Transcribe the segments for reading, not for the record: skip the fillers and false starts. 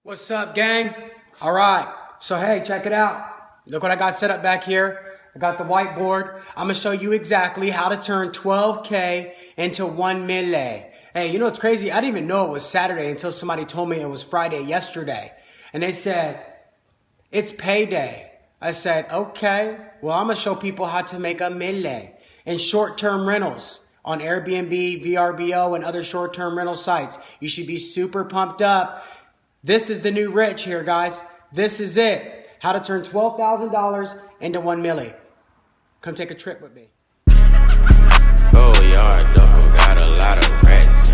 What's up, gang? All right, so hey, check it out. Look what I got set up back here. I got the whiteboard. I'm gonna show you exactly how to turn 12K into 1 million. Hey, you know what's crazy? I didn't even know it was Saturday until somebody told me it was Friday yesterday. And they said, it's payday. I said, okay, well, I'm gonna show people how to make a million in short-term rentals on Airbnb, VRBO, and other short-term rental sites. You should be super pumped up. This is the new rich here, guys. This is it. How to turn $12,000 into 1 million. Come take a trip with me. Oh, yard duffel got a lot of racks.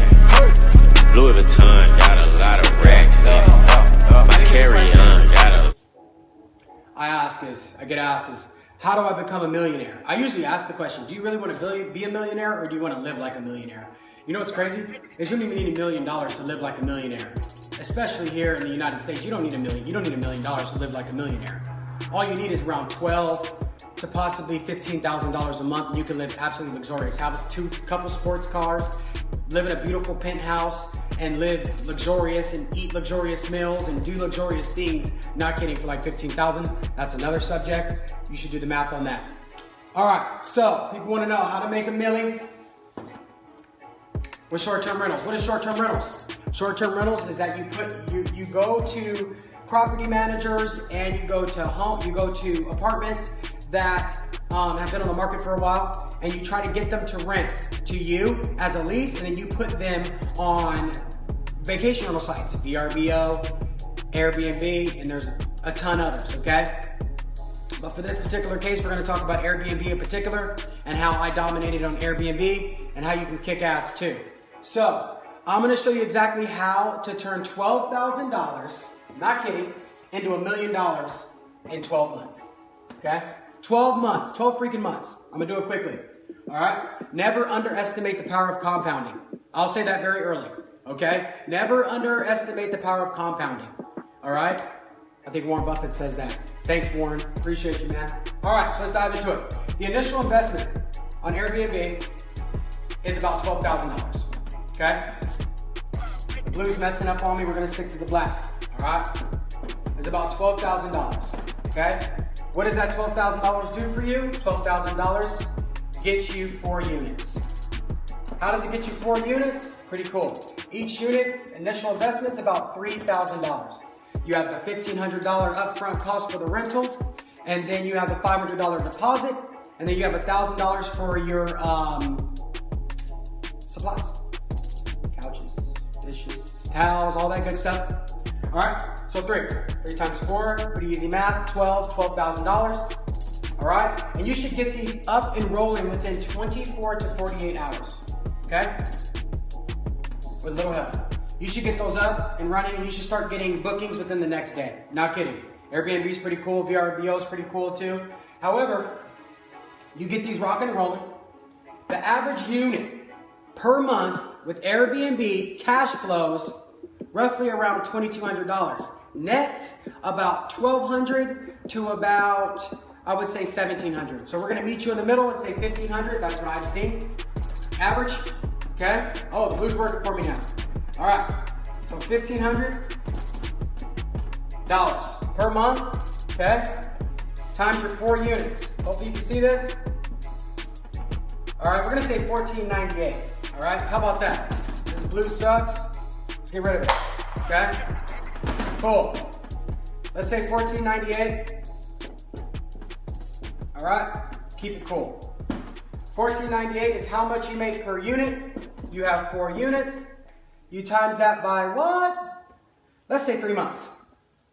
Louis Vuitton got a lot of racks. My carry-on got a... I get asked is, how do I become a millionaire? I usually ask the question, do you really want to be a millionaire or do you want to live like a millionaire? You know what's crazy? Is you don't even need $1 million to live like a millionaire. Especially here in the United States, you don't need $1 million. You don't need $1 million to live like a millionaire. All you need is around $12,000 to possibly $15,000 a month, and you can live absolutely luxurious. Have a couple sports cars, live in a beautiful penthouse, and live luxurious and eat luxurious meals and do luxurious things. Not kidding, for like $15,000. That's another subject. You should do the math on that. All right, so people want to know how to make $1 million with short-term rentals. What is short-term rentals? Short-term rentals is that you go to property managers and you go to apartments that have been on the market for a while, and you try to get them to rent to you as a lease, and then you put them on vacation rental sites, VRBO, Airbnb, and there's a ton others, okay? But for this particular case, we're gonna talk about Airbnb in particular and how I dominated on Airbnb and how you can kick ass too. So, I'm gonna show you exactly how to turn $12,000, not kidding, into $1 million in 12 months, okay? 12 months, 12 freaking months. I'm gonna do it quickly, all right? Never underestimate the power of compounding. I'll say that very early, okay? Never underestimate the power of compounding, all right? I think Warren Buffett says that. Thanks, Warren, appreciate you, man. All right, so let's dive into it. The initial investment on Airbnb is about $12,000, okay? The blue's messing up on me, we're gonna stick to the black, all right? It's about $12,000, okay? What does that $12,000 do for you? $12,000 gets you 4 units. How does it get you 4 units? Pretty cool. Each unit, initial investment's about $3,000. You have the $1,500 upfront cost for the rental, and then you have the $500 deposit, and then you have $1,000 for your supplies. Couches, dishes, towels, all that good stuff. All right, so 3 times 4, pretty easy math, $12,000. All right, and you should get these up and rolling within 24 to 48 hours, okay? With a little help. You should get those up and running, and you should start getting bookings within the next day. Not kidding. Airbnb is pretty cool, VRBO is pretty cool too. However, you get these rocking and rolling. The average unit per month with Airbnb cash flows roughly around $2,200. Nets about $1,200 to about, I would say, $1,700. So we're gonna meet you in the middle and say $1,500. That's what I've seen. Average, okay? Oh, the blue's working for me now. All right, so $1,500 per month, okay? Times your 4 units. Hopefully you can see this. All right, we're gonna say $1,498. All right, how about that? This blue sucks. Let's get rid of it, okay? Cool. Let's say $1,498. All right, keep it cool. $1,498 is how much you make per unit. You have 4 units. You times that by what? Let's say 3 months.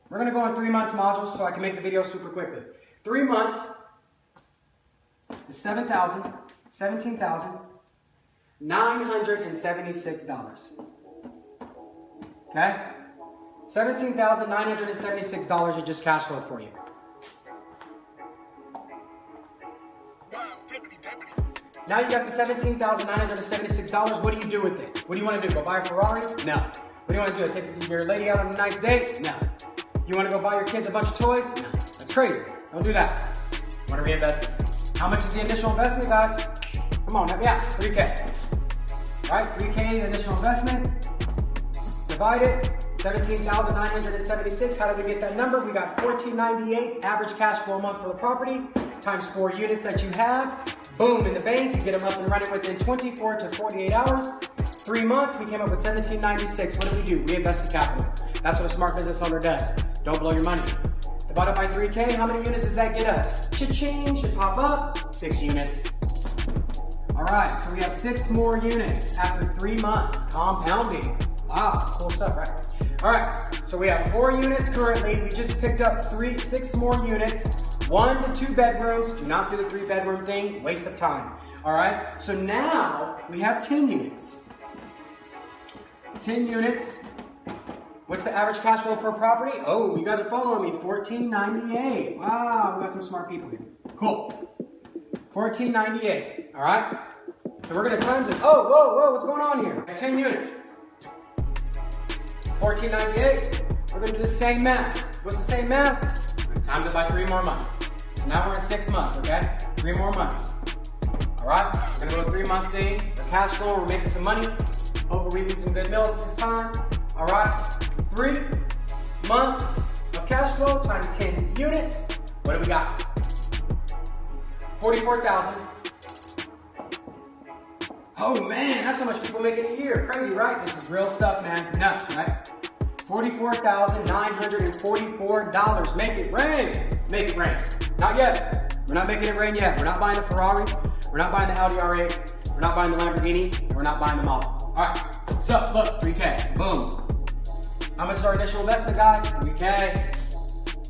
We're gonna go on 3 months modules so I can make the video super quickly. 3 months is $17,976. Okay? $17,976 is just cash flow for you. Now you got the $17,976. What do you do with it? What do you want to do? Go buy a Ferrari? No. What do you want to do? Take your lady out on a nice date? No. You want to go buy your kids a bunch of toys? No. That's crazy. Don't do that. Want to reinvest it. How much is the initial investment, guys? Come on, help me out. 3K. Right? 3K initial investment. Divide it. $17,976. How did we get that number? We got $14.98 average cash flow a month for the property times 4 units that you have. Boom, in the bank. You get them up and running within 24 to 48 hours. 3 months, we came up with $17.96. What do we do? We invested capital. That's what a smart business owner does. Don't blow your money. Divided by 3K, how many units does that get us? Cha-ching, should pop up. 6 units. All right, so we have 6 more units after 3 months. Compounding. Wow, cool stuff, right? All right, so we have 4 units currently. We just picked up 6 more units. 1 to 2 bedrooms. Do not do the 3-bedroom thing. Waste of time. All right, so now we have 10 units. 10 units. What's the average cash flow per property? Oh, you guys are following me. $14.98. Wow, we got some smart people here. Cool. $14.98. All right. So we're gonna times it. Oh, whoa, what's going on here? 10 units. $14.98. We're gonna do the same math. What's the same math? We're gonna times it by 3 more months. So now we're at 6 months. Okay. 3 more months. All right. We're gonna go a 3-month thing. We're cash flowing. We're making some money. Hopefully we eat some good meals this time. All right. 3 months of cash flow times 10 units. What do we got? 44,000. Oh man, that's how much people make in a year. Crazy, right? This is real stuff, man. Nuts, right? $44,944. Make it rain. Make it rain. Not yet. We're not making it rain yet. We're not buying the Ferrari. We're not buying the Audi R8. We're not buying the Lamborghini. And we're not buying the model. All right. So look, 3K. Boom. How much is our initial investment, guys? 3K.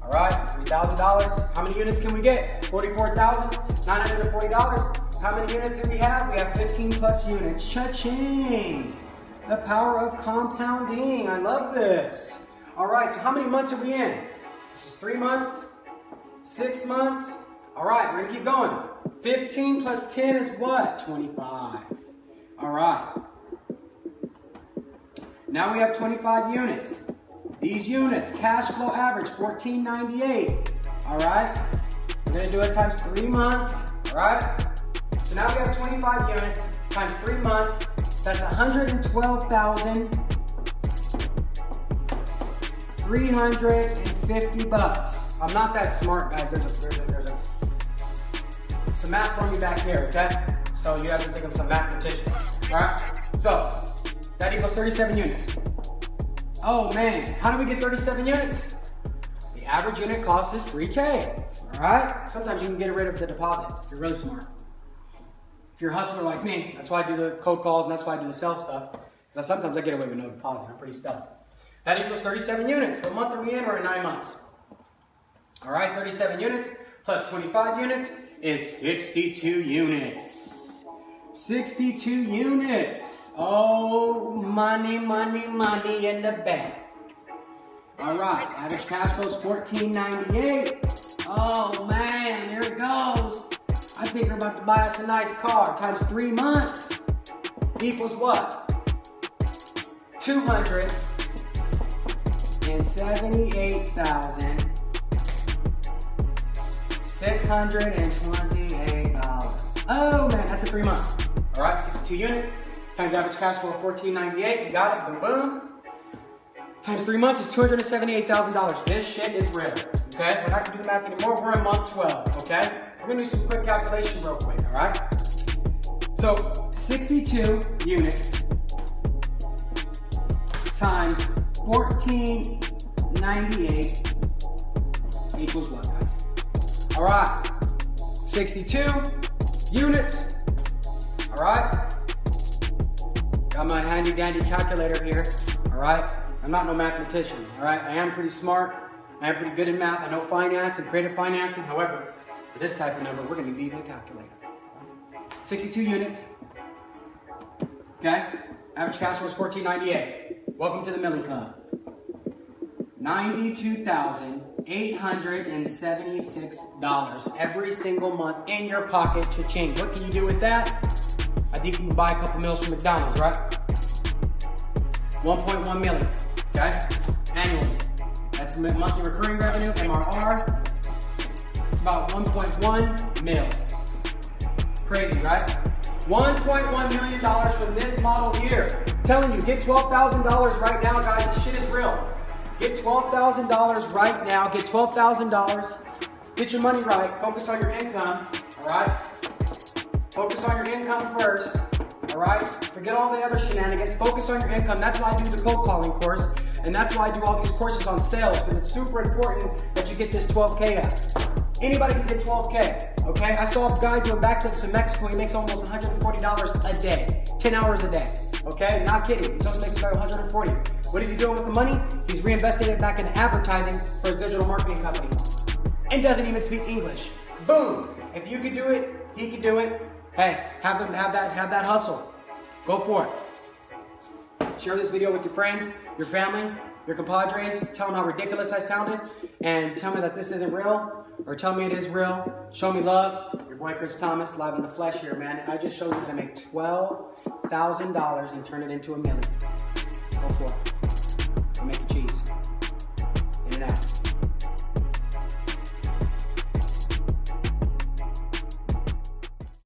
All right, $3,000. How many units can we get? $44,940. How many units do we have? We have 15 plus units. Cha-ching. The power of compounding. I love this. All right, so how many months are we in? This is 3 months, 6 months. All right, we're gonna keep going. 15 plus 10 is what? 25. All right. Now we have 25 units. These units, cash flow average, $14.98. All right. We're gonna do it times 3 months. All right. So now we have 25 units times 3 months. That's $112,350. I'm not that smart, guys. There's some math for me back here, okay? So you have to think of some mathematician. All right. So that equals 37 units. Oh man, how do we get 37 units? The average unit cost is 3K, all right? Sometimes you can get rid of the deposit if you're really smart. If you're a hustler like me, that's why I do the cold calls and that's why I do the sell stuff. Because sometimes I get away with no deposit, I'm pretty stealthy. That equals 37 units. What month are we in? We're in 9 months. All right, 37 units plus 25 units is 62 units. 62 units. Oh, money, money, money in the bank. All right, average cash flow is $14.98. Oh man, here it goes. I think we're about to buy us a nice car. Times 3 months equals what? $288,628. Oh man, that's a 3 months. All right, 62 units times average cash flow of $14.98. You got it, boom, boom. Times 3 months is $278,000. This shit is real, okay? We're not gonna do the math anymore. We're in month 12, okay? We're gonna do some quick calculation real quick, all right? So 62 units times $14.98 equals what, guys? All right, 62 units, all right? Got my handy dandy calculator here, all right? I'm not no mathematician, all right? I am pretty smart. I am pretty good in math. I know finance and creative financing. However, for this type of number, we're going to need a calculator. 62 units. Okay? Average cash flow is $14.98. Welcome to the Millie Club. $92,876 every single month in your pocket. Cha-ching. What can you do with that? I think you can buy a couple meals from McDonald's, right? 1.1 million. Okay? Annually. That's monthly recurring revenue, MRR. It's about 1.1 mil. Crazy, right? $1.1 million from this model here. telling you, get $12,000 right now, guys. This shit is real. Get $12,000 right now. Get $12,000. Get your money right. Focus on your income, all right? Focus on your income first, all right? Forget all the other shenanigans. Focus on your income. That's why I do the cold calling course, and that's why I do all these courses on sales, because it's super important that you get this 12K out. Anybody can get 12K, okay? I saw a guy doing backflips in Mexico. He makes almost $140 a day, 10 hours a day, okay? Not kidding. He just makes about $140. What is he doing with the money? He's reinvesting it back into advertising for his digital marketing company, and doesn't even speak English. Boom! If you can do it, he can do it. Hey, have that hustle. Go for it. Share this video with your friends, your family, your compadres. Tell them how ridiculous I sounded, and tell me that this isn't real, or tell me it is real. Show me love. Your boy Chris Thomas, live in the flesh here, man. I just showed you how to make $12,000 and turn it into $1 million. Go for it. Go make your cheese. In and out.